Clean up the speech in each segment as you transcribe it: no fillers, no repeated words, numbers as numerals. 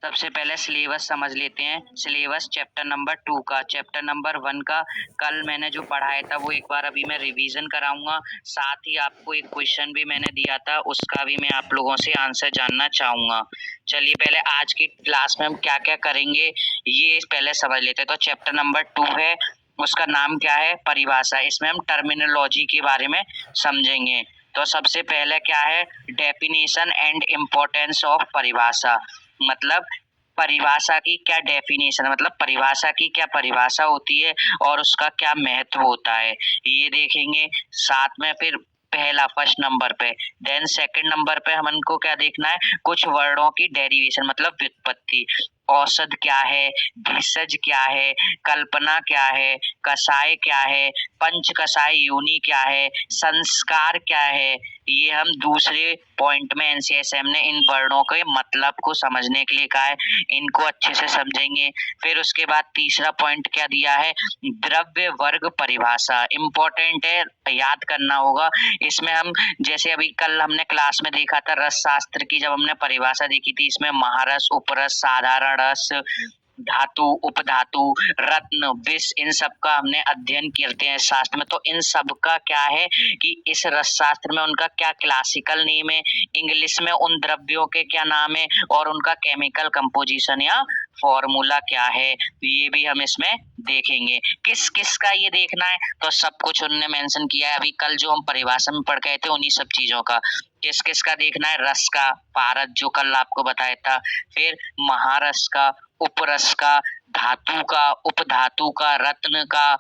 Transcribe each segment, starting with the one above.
सबसे पहले सिलेबस समझ लेते हैं। सिलेबस चैप्टर नंबर 2 का, चैप्टर नंबर 1 का कल मैंने जो पढ़ाया था वो एक बार अभी मैं रिवीजन कराऊंगा। साथ ही आपको एक क्वेश्चन भी मैंने दिया था, उसका भी मैं आप लोगों से आंसर जानना चाहूंगा। चलिए पहले आज की क्लास में हम क्या क्या करेंगे ये पहले समझ लेते हैं। तो चैप्टर नंबर 2 है, उसका नाम क्या है? परिभाषा। इसमें हम टर्मिनोलॉजी के बारे में समझेंगे। तो सबसे पहले क्या है? डेफिनेशन एंड इम्पोर्टेंस ऑफ परिभाषा। मतलब परिभाषा की क्या डेफिनेशन है, मतलब परिभाषा की क्या परिभाषा होती है और उसका क्या महत्व होता है, ये देखेंगे। साथ में फिर पहला फर्स्ट नंबर पे, देन सेकंड नंबर पे हमको क्या देखना है? कुछ वर्डों की डेरिवेशन मतलब व्युत्पत्ति। औषध क्या है, भेषज क्या है, कल्पना क्या है, कषाय क्या है, पंच कषाय योनि क्या है, संस्कार क्या है, ये हम दूसरे पॉइंट में एनसीएसएम ने इन वर्डों के मतलब को समझने के लिए कहा है, इनको अच्छे से समझेंगे। फिर उसके बाद तीसरा पॉइंट क्या दिया है? द्रव्य वर्ग परिभाषा। इम्पोर्टेंट है, याद करना होगा। इसमें हम जैसे अभी कल हमने क्लास में देखा था रस शास्त्र की, जब हमने परिभाषा देखी थी, इसमें महारस, उपरस, साधारण रस, धातु, उपधातु, रत्न, विष, इन सब का हमने अध्ययन करते हैं शास्त्र में। तो इन सब का क्या है कि इस रस शास्त्र में उनका क्या क्लासिकल नेम है, इंग्लिश में उन द्रव्यों के क्या नाम है और उनका केमिकल कंपोजिशन या फॉर्मूला क्या है, ये भी हम इसमें देखेंगे। किस किस का ये देखना है, तो सब कुछ उन्होंने मेंशन किया है। अभी कल जो हम परिभाषा में पढ़ गए थे उन्हीं सब चीजों का। किस किस का देखना है? रस का, पारद जो कल आपको बताया था, फिर महारस का, उपरस का, धातु का, उपधातु का, रत्न का,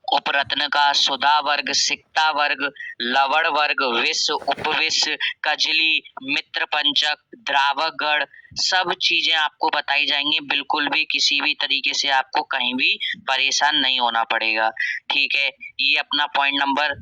उपरत्न का, सुधा वर्ग, सिक्ता वर्ग, लवण वर्ग, विष, उपविष, कजली, मित्र पंचक, द्रावक गण, सब चीजें आपको बताई जाएंगी। बिल्कुल भी किसी भी तरीके से आपको कहीं भी परेशान नहीं होना पड़ेगा। ठीक है, ये अपना पॉइंट नंबर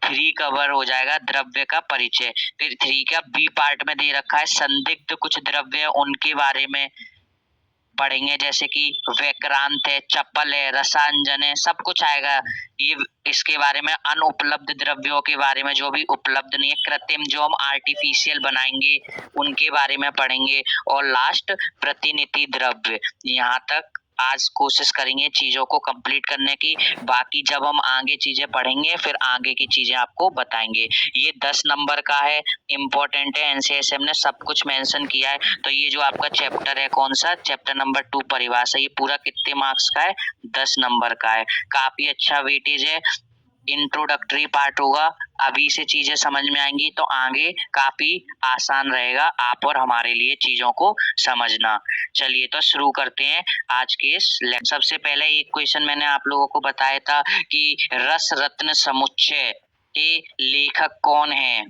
3 कवर हो जाएगा, द्रव्य का परिचय। फिर 3 का बी पार्ट में दे रखा है संदिग्ध कुछ द्रव्य, उनके बारे में पढ़ेंगे, जैसे कि विक्रांत है, चप्पल है, रसांजन है, सब कुछ आएगा। ये इसके बारे में अनुपलब्ध द्रव्यों के बारे में, जो भी उपलब्ध नहीं है, कृत्रिम जो हम आर्टिफिशियल बनाएंगे उनके बारे में पढ़ेंगे। और लास्ट प्रतिनिधि द्रव्य। यहाँ तक आज कोशिश करेंगे चीजों को कंप्लीट करने की। बाकी जब हम आगे चीजें पढ़ेंगे फिर आगे की चीजें आपको बताएंगे। ये 10 नंबर का है, इम्पोर्टेंट है, एनसीएसएम ने सब कुछ मेंशन किया है। तो ये जो आपका चैप्टर है, कौन सा चैप्टर नंबर 2 परिभाषा, ये पूरा कितने मार्क्स का है? 10 नंबर का है। काफी अच्छा वेटेज है। इंट्रोडक्टरी पार्ट होगा, अभी से चीजें समझ में आएंगी तो आगे काफी आसान रहेगा आप और हमारे लिए चीजों को समझना। चलिए तो शुरू करते हैं आज के इस लेक्चर। सबसे पहले एक क्वेश्चन मैंने आप लोगों को बताया था कि रस रत्न समुच्चय के लेखक कौन है।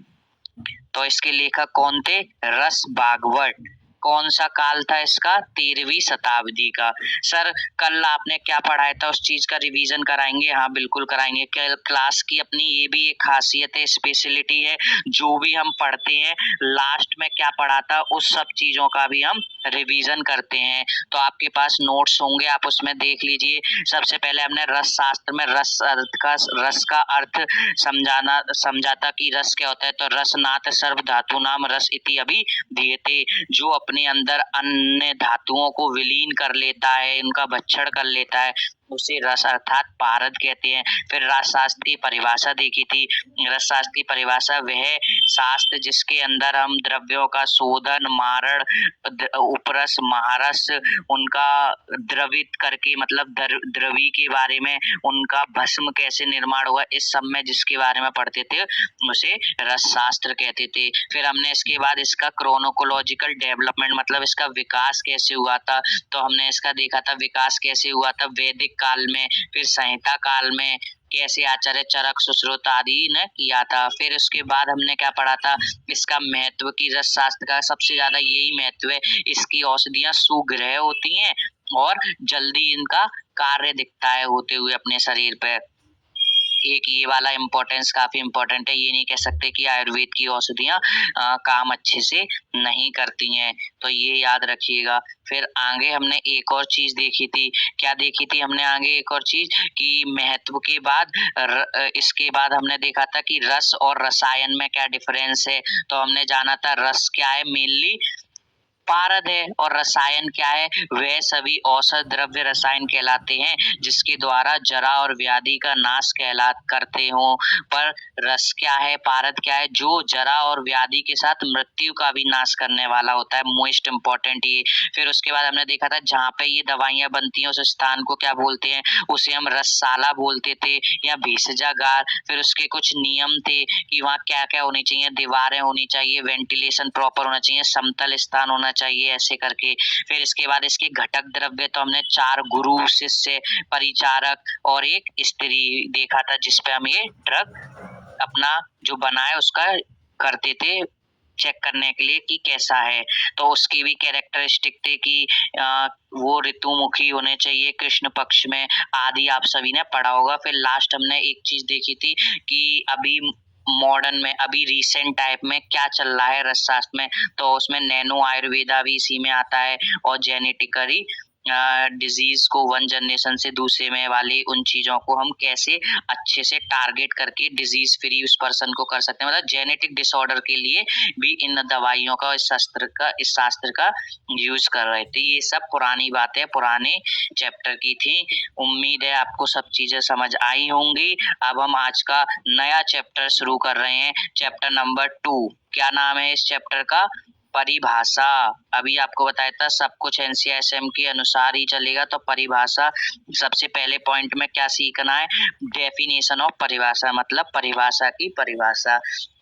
तो इसके लेखक कौन थे? रस भागवत। कौन सा काल था इसका? 13वीं शताब्दी का। सर कल आपने क्या पढ़ाया था, उस चीज का रिवीजन कराएंगे? हाँ बिल्कुल कराएंगे। क्लास की अपनी ये भी एक खासियत है, स्पेशलिटी है, जो भी हम पढ़ते हैं लास्ट में क्या पढ़ा था उस सब चीजों का भी हम रिवीजन करते हैं। तो आपके पास नोट्स होंगे, आप उसमें देख लीजिए। सबसे पहले हमने रस शास्त्र में रस का अर्थ समझा था कि रस क्या होता है। तो रस नाथ सर्व धातु नाम रस इति अभी धीयते, जो अपने अंदर अन्य धातुओं को विलीन कर लेता है, उनका भक्षण कर लेता है, उसे रस अर्थात पारद कहते हैं। फिर रसशास्त्र की परिभाषा देखी थी। रसशास्त्र की परिभाषा वह शास्त्र जिसके अंदर हम द्रव्यों का शोधन, मारण, उपरस, महारस, उनका द्रवित करके मतलब द्रवी के बारे में, उनका भस्म कैसे निर्माण हुआ, इस सब में जिसके बारे में पढ़ते थे उसे रसशास्त्र कहते थे। फिर हमने इसके बाद इसका क्रोनोकोलॉजिकल डेवलपमेंट मतलब इसका विकास कैसे हुआ था, तो हमने इसका देखा था विकास कैसे हुआ था वैदिक काल में, फिर संहिता काल में कैसे आचार्य चरक, सुश्रुत आदि ने किया था। फिर उसके बाद हमने क्या पढ़ा था, इसका महत्व की रस शास्त्र का सबसे ज्यादा यही महत्व है, इसकी औषधियां सुग्रह होती हैं और जल्दी इनका कार्य दिखता है होते हुए अपने शरीर पे। एक ये वाला इम्पोर्टेंस काफी इम्पोर्टेंट है, ये नहीं कह सकते कि आयुर्वेद की औषधियां काम अच्छे से नहीं करती हैं, तो ये याद रखिएगा। फिर आगे हमने एक और चीज देखी थी, क्या देखी थी हमने आगे एक और चीज कि महत्व के बाद इसके बाद हमने देखा था कि रस और रसायन में क्या डिफरेंस है। तो हमने जाना था रस क्या है, मेनली पारद है। और रसायन क्या है? वे सभी औषध द्रव्य रसायन कहलाते हैं जिसके द्वारा जरा और व्याधि का नाश करते हो। पर रस क्या है? पारद क्या है? जो जरा और व्याधि के साथ मृत्यु का भी नाश करने वाला होता है। मोस्ट इम्पोर्टेंट ये। फिर उसके बाद हमने देखा था जहाँ पे ये दवाइयां बनती हैं उस स्थान को क्या बोलते हैं? उसे हम रसशाला बोलते थे या भेषजागार। फिर उसके कुछ नियम थे कि वहाँ क्या क्या होनी चाहिए, दीवारें होनी चाहिए, वेंटिलेशन प्रॉपर होना चाहिए, समतल स्थान होना चाहिए, ऐसे करके। फिर इसके बाद इसके घटक द्रव्य तो हमने 4 गुरु, शिष्य, परिचारक और एक स्त्री देखा था जिसपे हम ये ड्रग अपना जो बना है उसका करते थे चेक करने के लिए कि कैसा है। तो उसकी भी कैरेक्टरिस्टिक थे कि वो ऋतुमुखी होने चाहिए कृष्ण पक्ष में, आदि आप सभी ने पढ़ा होगा। फिर लास्ट हमने एक चीज देखी थी कि अभी मॉडर्न में, अभी रिसेंट टाइप में क्या चल रहा है रसशास्त्र में, तो उसमें नैनो आयुर्वेदा भी इसी में आता है और जेनेटिकली डिजीज को वन जनरेशन से दूसरे में वाली उन चीजों को हम कैसे अच्छे से टारगेट करके डिजीज फ्री उस पर्सन को कर सकते हैं। मतलब जेनेटिक डिसऑर्डर के लिए भी इन दवाइयों का, इस शास्त्र का यूज कर रहे थे। ये सब पुरानी बातें पुराने चैप्टर की थी। उम्मीद है आपको सब चीजें समझ आई होंगी। अब हम आज का नया चैप्टर शुरू कर रहे हैं, चैप्टर नंबर 2। क्या नाम है इस चैप्टर का? परिभाषा। अभी आपको बताया था सब कुछ एनसीआईएसएम के अनुसार ही चलेगा, तो परिभाषा सबसे पहले पॉइंट में क्या सीखना है? डेफिनेशन ऑफ परिभाषा, मतलब परिभाषा की परिभाषा।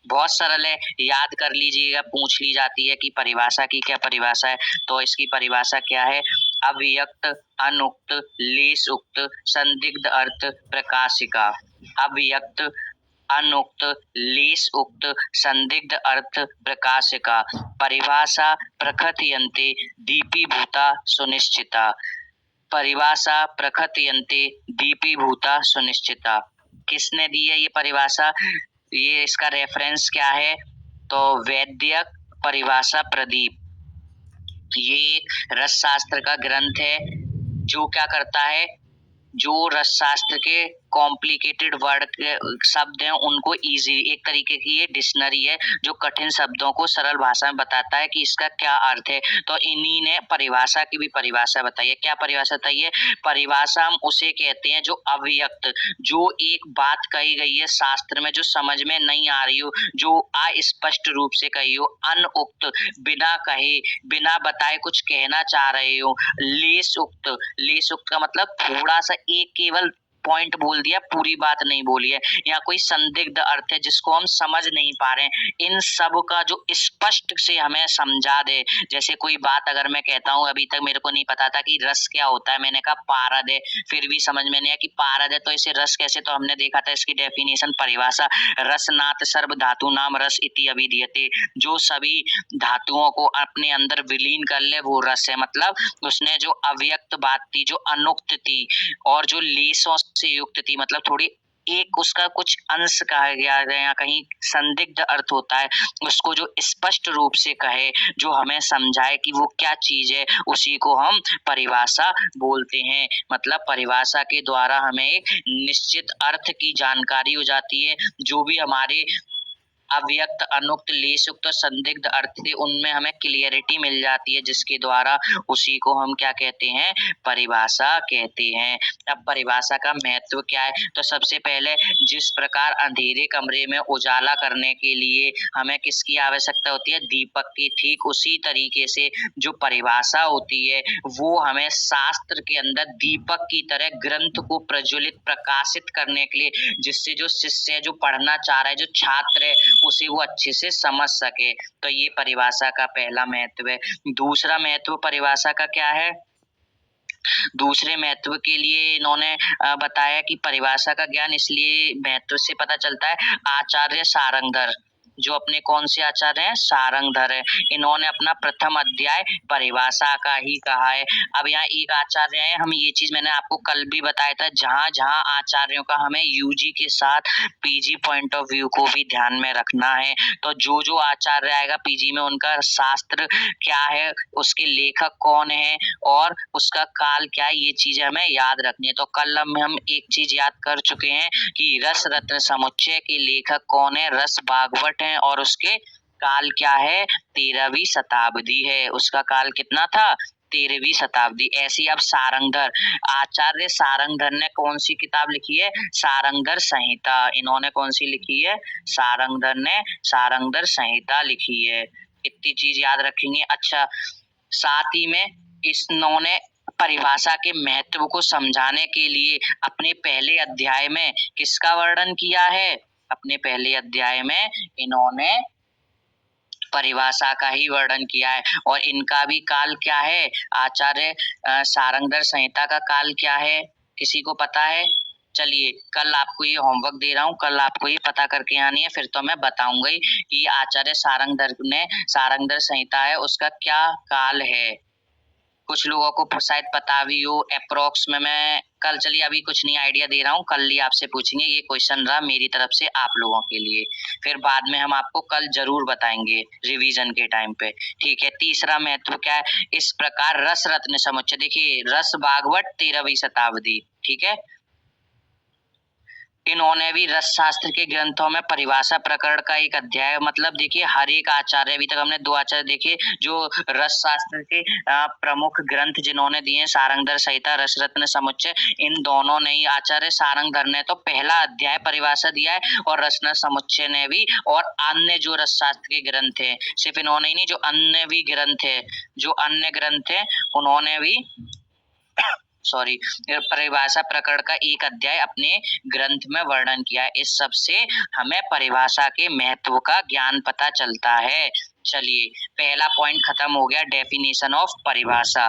बहुत सरल है, याद कर लीजिएगा, पूछ ली जाती है कि परिभाषा की क्या परिभाषा है। तो इसकी परिभाषा क्या है? अव्यक्त, अनुक्त, लेस उक्त, संदिग्ध अर्थ, प्रकाशिका। अव्यक्त, अनुक्त, लेस उक्त, संदिग्ध अर्थ, प्रकाशिका। परिभाषा प्रकथयन्ते दीपीभूता सुनिश्चिता। परिभाषा प्रकथयन्ते दीपीभूता सुनिश्चिता। किसने दी है ये परिभाषा? ये इसका रेफरेंस क्या है? तो वैद्यक परिभाषा प्रदीप। ये एक रस शास्त्र का ग्रंथ है जो क्या करता है, जो रस शास्त्र के कॉम्प्लिकेटेड वर्ड के शब्द हैं उनको इजी, एक तरीके की ये डिक्शनरी है जो कठिन शब्दों को सरल भाषा में बताता है कि इसका क्या अर्थ है। तो इन्हीं ने परिभाषा की भी परिभाषा बताई है। क्या परिभाषा बताई है? परिभाषा हम उसे कहते हैं जो अव्यक्त, जो एक बात कही गई है शास्त्र में जो समझ में नहीं आ रही हो, जो अस्पष्ट रूप से कही हो, अनउक्त, बिना कहे, बिना बताए कुछ कहना चाह रहे हो। लेस उक्त, लेस उक्त का मतलब थोड़ा सा एक केवल पॉइंट बोल दिया, पूरी बात नहीं बोली है। या कोई संदिग्ध अर्थ है जिसको हम समझ नहीं पा रहे हैं। इन सब का जो स्पष्ट से हमें समझा दे। जैसे कोई बात अगर मैं कहता हूँ, अभी तक मेरे को नहीं पता था कि रस क्या होता है, मैंने कहा पारद है, फिर भी समझ में नहीं आया कि पारद है तो इसे रस कैसे, तो हमने देखा था इसकी डेफिनेशन, परिभाषा, रसनात् सर्व धातु नाम रस इति अभिधीयते। जो सभी धातुओं को अपने अंदर विलीन कर ले वो रस है। मतलब उसने जो अव्यक्त बात थी, जो अनुक्त थी और जो लेसों से युक्त थी, मतलब थोड़ी एक उसका कुछ अंश कहा गया है या कहीं संदिग्ध अर्थ होता है, उसको जो स्पष्ट रूप से कहे, जो हमें समझाए कि वो क्या चीज है, उसी को हम परिभाषा बोलते हैं। मतलब परिभाषा के द्वारा हमें एक निश्चित अर्थ की जानकारी हो जाती है। जो भी हमारे अव्यक्त, अनुक्त, लेसुक्त और संदिग्ध अर्थ थे उनमें हमें क्लियरिटी मिल जाती है, जिसके द्वारा उसी को हम क्या कहते हैं? परिभाषा कहते हैं। अब परिभाषा का महत्व क्या है? तो सबसे पहले जिस प्रकार अंधेरे कमरे में उजाला करने के लिए हमें किसकी आवश्यकता होती है? दीपक की। ठीक उसी तरीके से जो परिभाषा होती है वो हमें शास्त्र के अंदर दीपक की तरह ग्रंथ को प्रज्वलित, प्रकाशित करने के लिए, जिससे जो शिष्य है, जो पढ़ना चाह रहा है, जो छात्र है, उसे वो अच्छे से समझ सके। तो ये परिभाषा का पहला महत्व है। दूसरा महत्व परिभाषा का क्या है? दूसरे महत्व के लिए इन्होंने बताया कि परिभाषा का ज्ञान इसलिए महत्व से पता चलता है। आचार्य सारंगधर, जो अपने कौन से आचार्य हैं? सारंगधर है। इन्होंने अपना प्रथम अध्याय परिभाषा का ही कहा है। अब यहाँ एक आचार्य है, हम ये चीज मैंने आपको कल भी बताया था, जहाँ जहाँ आचार्यों का हमें यूजी के साथ पीजी पॉइंट ऑफ व्यू को भी ध्यान में रखना है। तो जो जो आचार्य आएगा पीजी में, उनका शास्त्र क्या है, उसके लेखक कौन है और उसका काल क्या है, ये चीजें हमें याद रखनी है। तो कल हम एक चीज याद कर चुके हैं कि रस रत्न समुच्चय के लेखक कौन है? रस भागवत हैं और उसके काल क्या है? 13वीं शताब्दी है। उसका काल कितना था? 13वीं शताब्दी। ऐसी अब सारंगधर, आचार्य सारंगधर ने कौन सी किताब लिखी है? सारंगधर संहिता। इन्होंने कौन सी लिखी है? सारंगधर ने सारंगधर संहिता लिखी है। इतनी चीज याद रखेंगे। अच्छा, साथ ही में इन्होंने परिभाषा के महत्व को समझाने के लिए अपने पहले अध्याय में किसका वर्णन किया है? अपने पहले अध्याय में इन्होंने परिभाषा का ही वर्णन किया है। और इनका भी काल क्या है? आचार्य सारंगधर संहिता का काल क्या है? किसी को पता है? चलिए, कल आपको ये होमवर्क दे रहा हूँ, कल आपको ये पता करके आनी है, फिर तो मैं बताऊंगा ही कि आचार्य सारंगधर ने सारंगधर संहिता है उसका क्या काल है। कुछ लोगों को शायद पता भी हो अप्रोक्स में। मैं कल, चलिए अभी कुछ नहीं आइडिया दे रहा हूँ, कल ही आपसे पूछेंगे। ये क्वेश्चन रहा मेरी तरफ से आप लोगों के लिए, फिर बाद में हम आपको कल जरूर बताएंगे रिवीजन के टाइम पे। ठीक है। तीसरा महत्व क्या है? इस प्रकार रस रत्न समुच्चय, देखिए रस भागवत 13वीं शताब्दी, ठीक है। इन्होंने भी रस शास्त्र के ग्रंथों में परिभाषा प्रकरण का एक अध्याय, मतलब देखिए हर एक आचार्य, अभी तक हमने 2 आचार्य देखे जो रस शास्त्र के प्रमुख ग्रंथ जिन्होंने दिए, सारंगधर संहिता, रस रत्न समुच्चय, इन दोनों ने ही, आचार्य सारंगधर ने तो पहला अध्याय परिभाषा दिया है और रत्न समुच्चय ने भी, और अन्य जो रस शास्त्र के ग्रंथ है, सिर्फ इन्होंने ही नहीं, जो अन्य भी ग्रंथ है, जो अन्य ग्रंथ है उन्होंने भी सॉरी परिभाषा प्रकरण का एक अध्याय अपने ग्रंथ में वर्णन किया है। इस सब से हमें परिभाषा के महत्व का ज्ञान पता चलता है। चलिए, पहला पॉइंट खत्म हो गया, डेफिनेशन ऑफ परिभाषा।